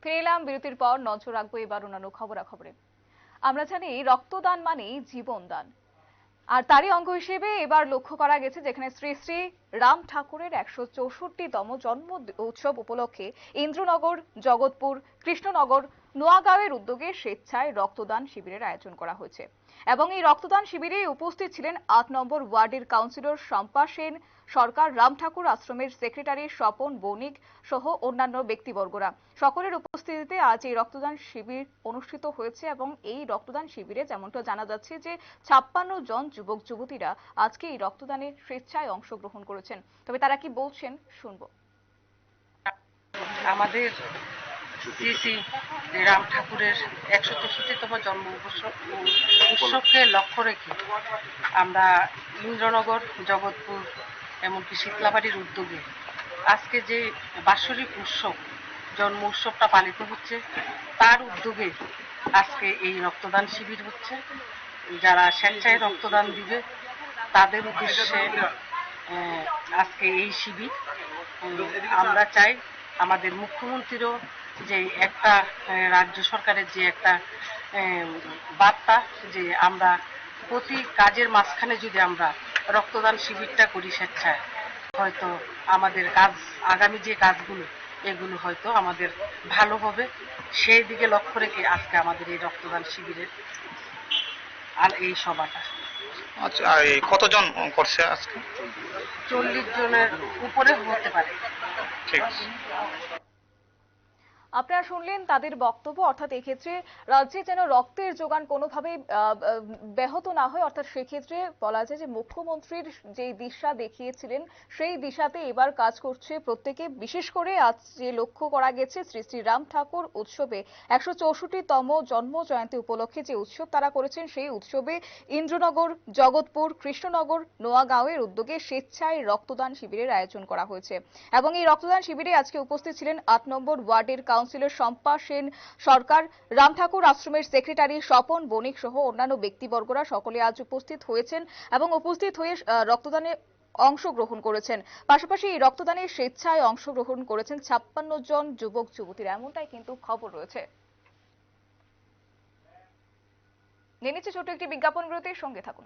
ফিরে এলাম বিরতির পর। নজর রাখবো এবার অন্যান্য খবরাখবরে। আমরা জানি রক্তদান মানেই জীবনদান, আর তারই অঙ্গ হিসেবে এবার লক্ষ্য করা গেছে যেখানে শ্রী শ্রী রাম ঠাকুরের 164তম জন্ম উৎসব উপলক্ষে ইন্দ্রনগর, জগৎপুর, কৃষ্ণনগর, নোয়াগাঁওয়ের উদ্যোগে স্বেচ্ছায় রক্তদান শিবিরের আয়োজন করা হয়েছে। এবং এই রক্তদান শিবিরে উপস্থিত ছিলেন 8 নম্বর ওয়ার্ডের কাউন্সিলর শম্পা সেন সরকার, রাম ঠাকুর আশ্রমের সেক্রেটারি স্বপন বণিক সহ অন্যান্য ব্যক্তিবর্গরা। সকলের উপস্থিতিতে আজ এই রক্তদান শিবির অনুষ্ঠিত হয়েছে এবং এই রক্তদান শিবিরে যেমনটা জানা যাচ্ছে যে 56 জন যুবক যুবতীরা আজকে এই রক্তদানে স্বেচ্ছায় অংশগ্রহণ করেছেন। তবে তারা কি বলছেন শুনবো। আমাদের শ্রী শ্রী রাম ঠাকুরের 164তম জন্ম উৎসবকে লক্ষ্য রেখে আমরা ইন্দ্রনগর, জগৎপুর এমনকি শীতলাবাড়ির উদ্যোগে আজকে যে বাৎসরিক উৎসব, জন্ম উৎসবটা পালিত হচ্ছে, তার উদ্যোগে আজকে এই রক্তদান শিবির হচ্ছে। যারা স্বেচ্ছায় রক্তদান দিবে তাদের উদ্দেশ্যে আজকে এই শিবির। আমরা চাই আমাদের মুখ্যমন্ত্রীরও যে একটা রাজ্য সরকারের যে একটা বার্তা, যে আমরা প্রতি কাজের মাঝখানে যদি আমরা রক্তদান শিবিরটা করি স্বেচ্ছায়, হয়তো আমাদের কাজ, আগামী যে কাজগুলো এগুলো হয়তো আমাদের ভালো হবে। সেই দিকে লক্ষ্য রেখে আজকে আমাদের এই রক্তদান শিবিরের আর এই সভাটা। আচ্ছা, কতজন করছে আজকে? 40 জনের উপরে হতে পারে। ঠিক আছে। আপনারা শুনলেন তাদের বক্তব্য। অর্থাৎ এক্ষেত্রে রাজ্যে যেন রক্তের যোগান কোনোভাবে ব্যাহত না হয়, অর্থাৎ সেক্ষেত্রে বলা যায় যে মুখ্যমন্ত্রীর যে দিশা দেখিয়েছিলেন সেই দিশাতে এবার কাজ করছে প্রত্যেকে। বিশেষ করে আজ যে লক্ষ্য করা গেছে শ্রী শ্রী রাম ঠাকুর উৎসবে 164তম জন্ম জয়ন্তী উপলক্ষে যে উৎসব তারা করেছেন, সেই উৎসবে ইন্দ্রনগর, জগৎপুর, কৃষ্ণনগর, নোয়াগাঁওয়ের উদ্যোগে স্বেচ্ছায় রক্তদান শিবিরের আয়োজন করা হয়েছে। এবং এই রক্তদান শিবিরে আজকে উপস্থিত ছিলেন 8 নম্বর ওয়ার্ডের কাউন্সিলর শম্পা সেন সরকার, রাম ঠাকুর আশ্রমের সেক্রেটারি স্বপন বণিক সহ অন্যান্য ব্যক্তিবর্গরা। সকলে আজ উপস্থিত হয়েছেন এবং উপস্থিত হয়ে রক্তদানে অংশগ্রহণ করেছেন। পাশাপাশি এই রক্তদানে স্বেচ্ছায় অংশগ্রহণ করেছেন 56 জন যুবক যুবতীরা, এমনটাই কিন্তু খবর রয়েছে। নিয়ে নিচ্ছে ছোট একটি বিজ্ঞাপন বিরতির, সঙ্গে থাকুন।